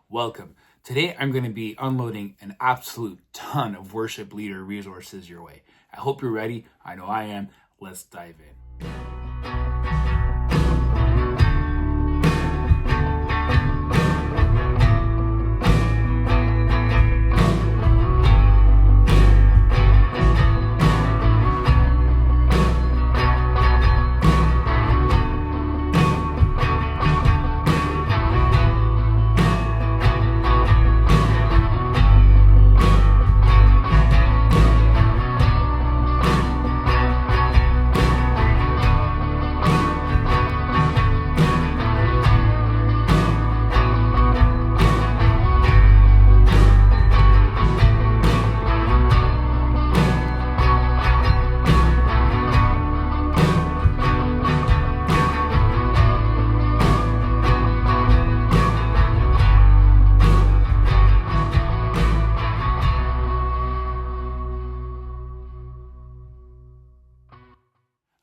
Welcome. Today I'm going to be unloading an absolute ton of worship leader resources your way. I hope you're ready. I know I am. Let's dive in.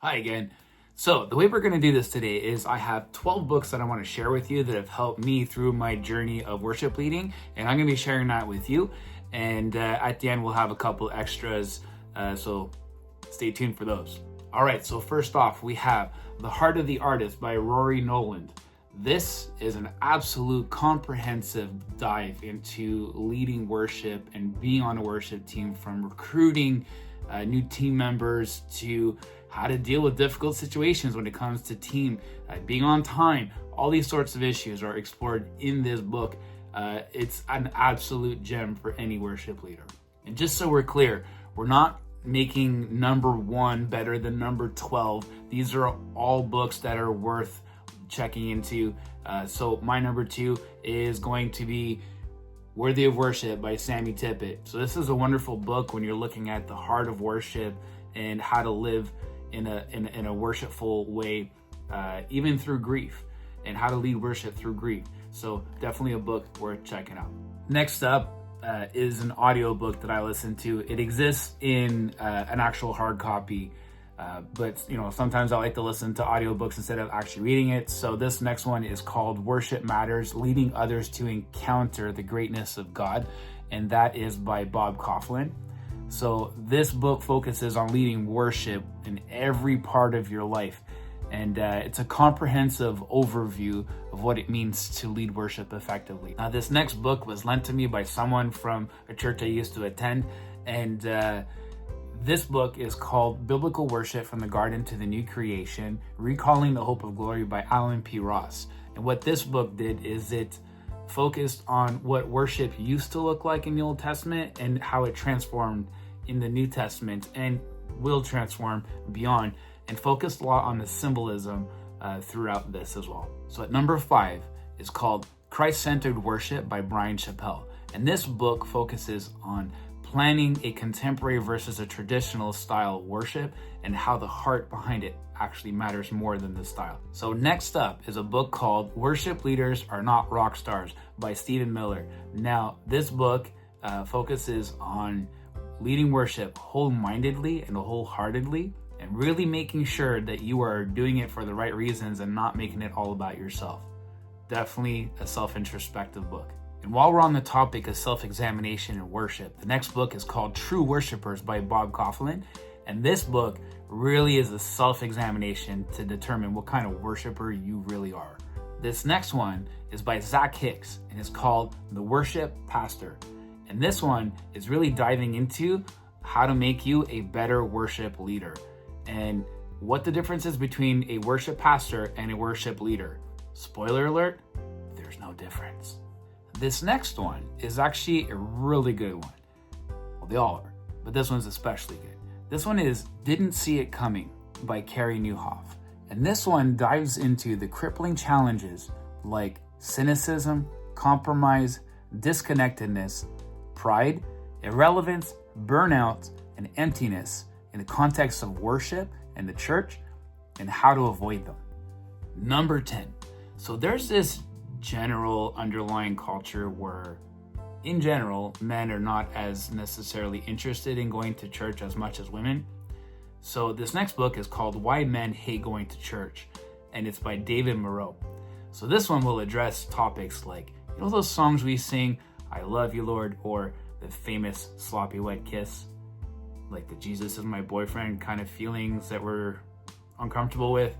Hi again. So the way we're going to do this today is I have 12 books that I want to share with you that have helped me through my journey of worship leading, and I'm going to be sharing that with you. And at the end, we'll have a couple extras, so stay tuned for those. All right, so first off, we have The Heart of the Artist by Rory Noland. This is an absolute comprehensive dive into leading worship and being on a worship team, from recruiting new team members to how to deal with difficult situations when it comes to team, being on time. All these sorts of issues are explored in this book. It's an absolute gem for any worship leader. And just so we're clear, we're not making number 1 better than number 12. These are all books that are worth checking into. So my number 2 is going to be Worthy of Worship by Sammy Tippett. So this is a wonderful book when you're looking at the heart of worship and how to live in a worshipful way, even through grief, and how to lead worship through grief. So definitely a book worth checking out. Next up is an audio book that I listen to. It exists in an actual hard copy, but sometimes I like to listen to audiobooks instead of actually reading it. So this next one is called Worship Matters: Leading Others to Encounter the Greatness of God, and that is by Bob Kauflin. So this book focuses on leading worship in every part of your life, and it's a comprehensive overview of what it means to lead worship effectively. Now, this next book was lent to me by someone from a church I used to attend, and this book is called Biblical Worship: From the Garden to the New Creation, Recalling the Hope of Glory by Alan P. Ross. And what this book did is it focused on what worship used to look like in the Old Testament and how it transformed in the New Testament and will transform beyond, and focused a lot on the symbolism throughout this as well. So at number 5 is called Christ-Centered Worship by Bryan Chapell. And this book focuses on planning a contemporary versus a traditional style of worship and how the heart behind it actually matters more than the style. So next up is a book called Worship Leaders Are Not Rock Stars by Stephen Miller. Now, this book focuses on leading worship wholeheartedly and wholeheartedly, and really making sure that you are doing it for the right reasons and not making it all about yourself. Definitely a self-introspective book. And while we're on the topic of self-examination and worship, the next book is called True Worshipers by Bob Kauflin. And this book really is a self-examination to determine what kind of worshiper you really are. This next one is by Zach Hicks, and it's called The Worship Pastor. And this one is really diving into how to make you a better worship leader and what the difference is between a worship pastor and a worship leader. Spoiler alert, there's no difference. This next one is actually a really good one. Well, they all are, but this one's especially good. This one is Didn't See It Coming by Carey Nieuwhof. And this one dives into the crippling challenges like cynicism, compromise, disconnectedness, pride, irrelevance, burnout, and emptiness in the context of worship and the church, and how to avoid them. Number 10. So there's this general underlying culture where, in general, men are not as necessarily interested in going to church as much as women. So this next book is called Why Men Hate Going to Church, and it's by David Moreau. So this one will address topics like You know those songs we sing, I love you, Lord, or the famous sloppy wet kiss, like the Jesus is my boyfriend kind of feelings that we're uncomfortable with?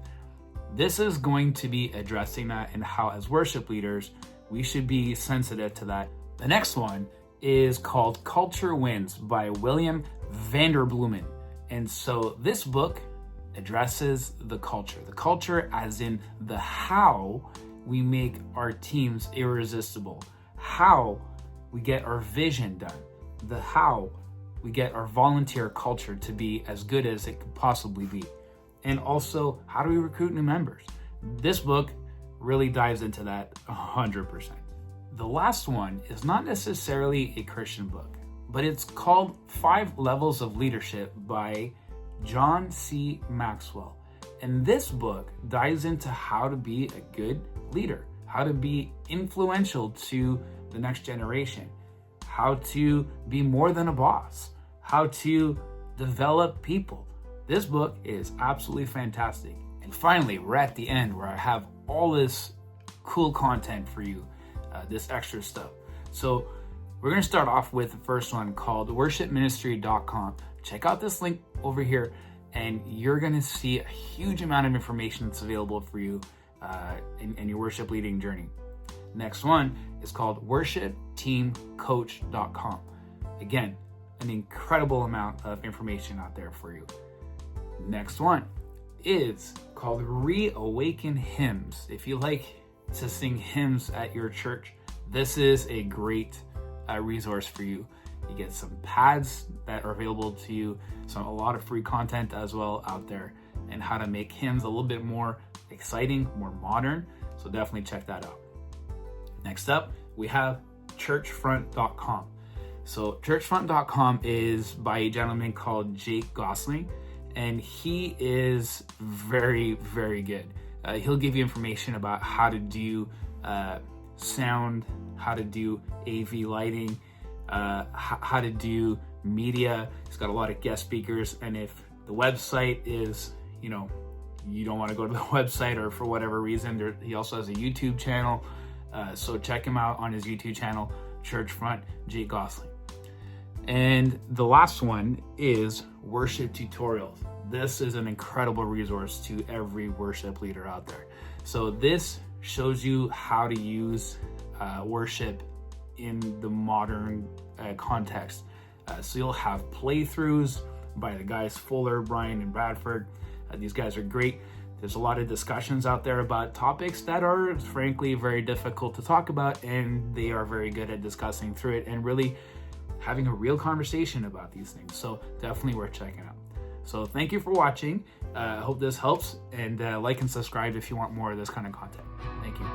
This is going to be addressing that and how, as worship leaders, we should be sensitive to that. The next one is called Culture Wins by William Vanderbloemen. And so this book addresses the culture as in the how we make our teams irresistible, how we get our vision done, the how we get our volunteer culture to be as good as it could possibly be, and also how do we recruit new members. This book really dives into that 100%. The last one is not necessarily a Christian book, but it's called 5 Levels of Leadership by John C. Maxwell. And this book dives into how to be a good leader, how to be influential to the next generation, how to be more than a boss, how to develop people. This book is absolutely fantastic. And finally, we're at the end where I have all this cool content for you, this extra stuff. So we're going to start off with the first one called worshipministry.com. Check out this link over here, and you're going to see a huge amount of information that's available for you in your worship leading journey. Next one is called worshipteamcoach.com. Again, an incredible amount of information out there for you. Next one is called Reawaken Hymns. If you like to sing hymns at your church, this is a great resource for you. You get some pads that are available to you, a lot of free content as well out there, and how to make hymns a little bit more exciting, more modern. So definitely check that out. Next up, we have churchfront.com. So churchfront.com is by a gentleman called Jake Gosling, and he is very, very good. He'll give you information about how to do sound, how to do AV lighting, how to do media. He's got a lot of guest speakers, and if the website is, you don't want to go to the website or for whatever reason, he also has a YouTube channel. So check him out on his YouTube channel, Churchfront, Jake Gosling. And the last one is Worship Tutorials. This is an incredible resource to every worship leader out there. So this shows you how to use worship in the modern context. So you'll have playthroughs by the guys Fuller, Brian, and Bradford. These guys are great. There's a lot of discussions out there about topics that are frankly very difficult to talk about, and they are very good at discussing through it and really having a real conversation about these things. So definitely worth checking out. So thank you for watching. I hope this helps, and like and subscribe if you want more of this kind of content. Thank you.